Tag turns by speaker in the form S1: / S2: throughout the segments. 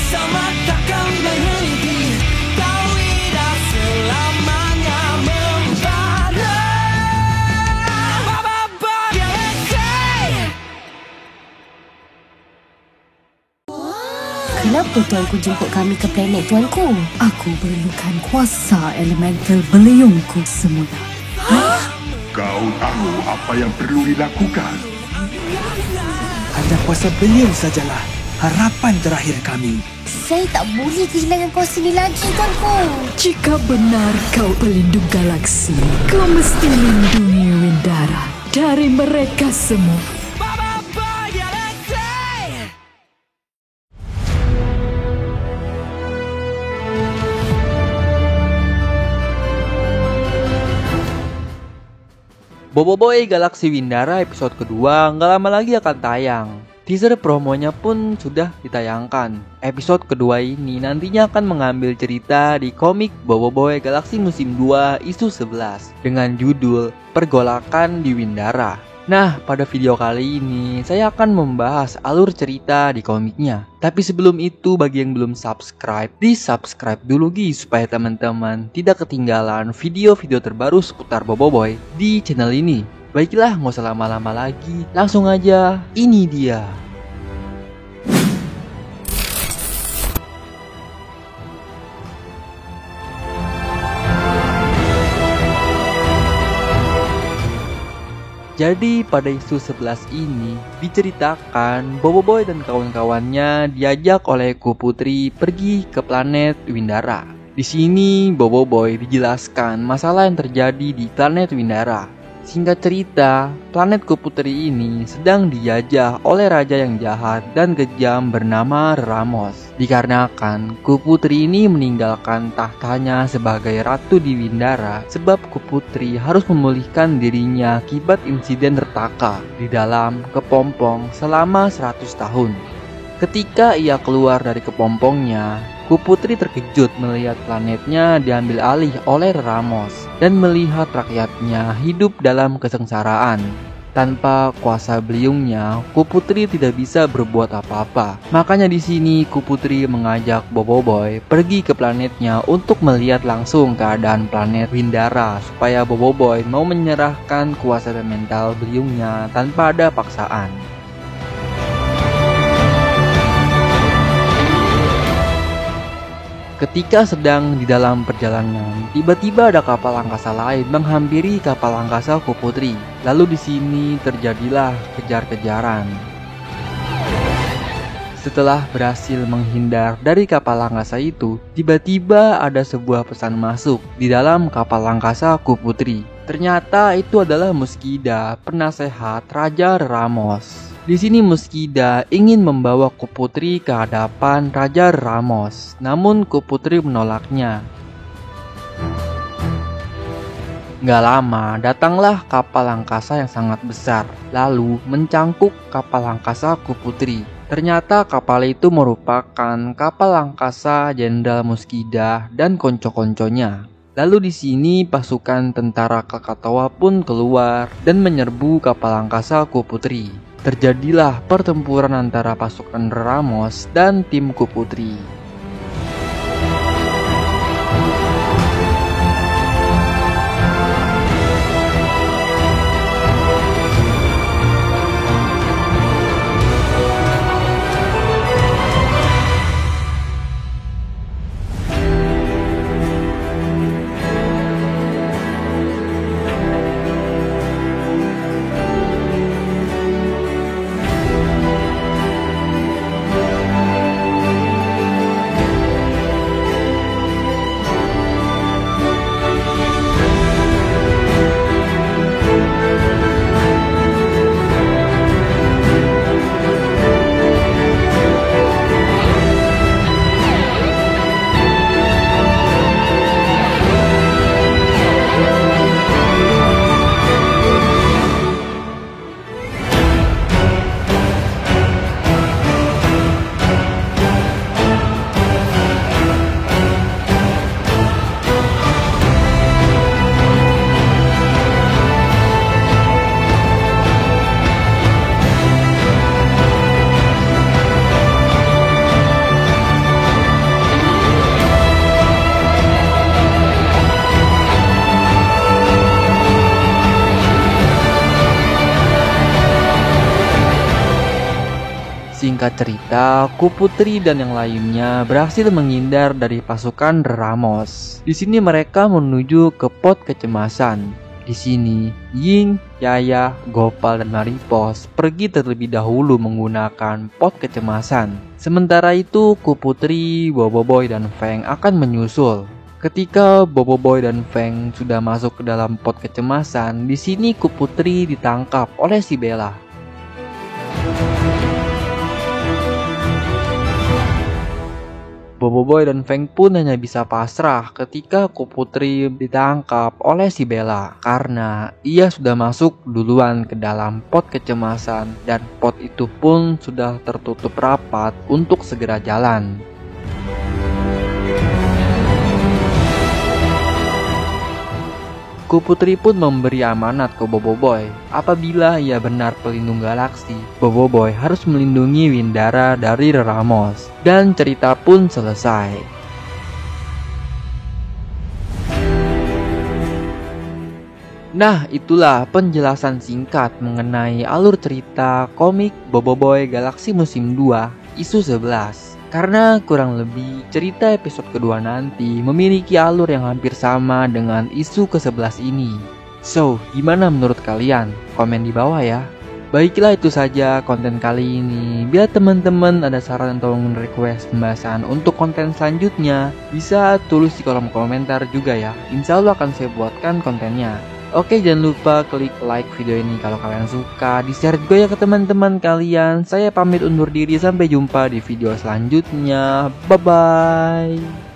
S1: bersama takkan berhenti. Kau tidak selamanya membara. Bye-bye galaxy.
S2: Kenapa tuanku jemput kami ke planet tuanku?
S3: Aku perlukan kuasa elemental beliungku semula.
S4: Kau tahu apa yang perlu dilakukan?
S5: Hanya kuasa beliau sajalah harapan terakhir kami.
S2: Saya tak boleh kehilangan kuasa ini lagi tuanku.
S3: Jika benar kau pelindung galaksi, kau mesti lindungi Windara dari mereka semua.
S1: Bye-bye galaxy.
S6: Boboiboy Galaksi Windara episode kedua nggak lama lagi akan tayang. Teaser promonya pun sudah ditayangkan. Episode kedua ini nantinya akan mengambil cerita di komik Boboiboy Galaksi musim 2 isu 11 dengan judul Pergolakan di Windara. Nah, pada video kali ini saya akan membahas alur cerita di komiknya. Tapi sebelum itu, bagi yang belum subscribe, di-subscribe dulu supaya teman-teman tidak ketinggalan video-video terbaru seputar Boboiboy di channel ini. Baiklah, nggak usah lama-lama lagi, langsung aja, ini dia. Jadi pada isu 11 ini diceritakan Boboiboy dan kawan-kawannya diajak oleh Ku Putri pergi ke planet Windara. Di sini Boboiboy dijelaskan masalah yang terjadi di planet Windara. Singkat cerita, planet Ku Putri ini sedang dijajah oleh raja yang jahat dan kejam bernama Ramos. Dikarenakan Ku Putri ini meninggalkan tahtanya sebagai ratu di Windara sebab Ku Putri harus memulihkan dirinya akibat insiden retak di dalam kepompong selama 100 tahun. Ketika ia keluar dari kepompongnya, Ku Putri terkejut melihat planetnya diambil alih oleh Ramos dan melihat rakyatnya hidup dalam kesengsaraan. Tanpa kuasa beliungnya, Ku Putri tidak bisa berbuat apa-apa. Makanya di sini Ku Putri mengajak Boboiboy pergi ke planetnya untuk melihat langsung keadaan planet Windara supaya Boboiboy mau menyerahkan kuasa mental beliungnya tanpa ada paksaan. Ketika sedang di dalam perjalanan, tiba-tiba ada kapal angkasa lain menghampiri kapal angkasa Ku Putri. Lalu di sini terjadilah kejar-kejaran. Setelah berhasil menghindar dari kapal angkasa itu, tiba-tiba ada sebuah pesan masuk di dalam kapal angkasa Ku Putri. Ternyata itu adalah Muskida, penasehat Raja Ramos. Di sini Muskida ingin membawa Ku Putri ke hadapan Raja Ramos, namun Ku Putri menolaknya. Gak lama, datanglah kapal angkasa yang sangat besar, lalu mencangkuk kapal angkasa Ku Putri. Ternyata kapal itu merupakan kapal angkasa Jenderal Muskida dan konco-konconya. Lalu di sini pasukan tentara Krakatoa pun keluar dan menyerbu kapal angkasa Ku Putri. Terjadilah pertempuran antara pasukan Ramos dan tim Ku Putri. Singkat cerita, Kuputri dan yang lainnya berhasil menghindar dari pasukan Ramos. Di sini mereka menuju ke pot kecemasan. Di sini, Ying, Yaya, Gopal, dan Maripos pergi terlebih dahulu menggunakan pot kecemasan. Sementara itu, Kuputri, Boboiboy, dan Feng akan menyusul. Ketika Boboiboy dan Feng sudah masuk ke dalam pot kecemasan, di sini Kuputri ditangkap oleh si Bella. Boboiboy dan Feng pun hanya bisa pasrah ketika Kuputri ditangkap oleh si Bella karena ia sudah masuk duluan ke dalam pot kecemasan dan pot itu pun sudah tertutup rapat untuk segera jalan. Kuputri pun memberi amanat ke Boboiboy. Apabila ia benar pelindung galaksi, Boboiboy harus melindungi Windara dari Ramos. Dan cerita pun selesai. Nah, itulah penjelasan singkat mengenai alur cerita komik Boboiboy Galaksi Musim 2, Isu 11. Karena kurang lebih cerita episode kedua nanti memiliki alur yang hampir sama dengan isu ke-11 ini. So, gimana menurut kalian? Komen di bawah ya. Baiklah, itu saja konten kali ini. Bila teman-teman ada saran atau request pembahasan untuk konten selanjutnya, bisa tulis di kolom komentar juga ya. Insya Allah akan saya buatkan kontennya. Oke, jangan lupa klik like video ini kalau kalian suka, di-share juga ya ke teman-teman kalian. Saya pamit undur diri, sampai jumpa di video selanjutnya. Bye-bye.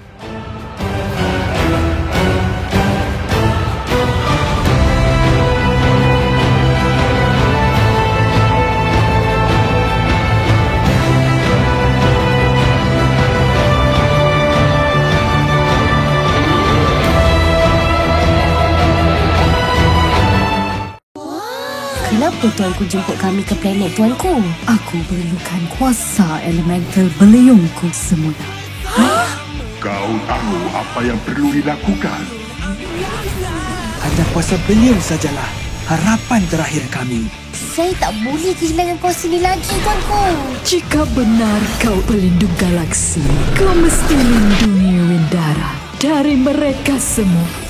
S2: Kenapa tuanku jemput kami ke planet tuanku?
S3: Aku perlukan kuasa elemental beliungku semula.
S4: Kau tahu apa yang perlu dilakukan.
S5: Hanya kuasa beliau sajalah harapan terakhir kami.
S2: Saya tak boleh kehilangan kuasa ini lagi, tuanku.
S3: Jika benar kau pelindung galaksi, kau mesti lindungi Windara dari mereka semua.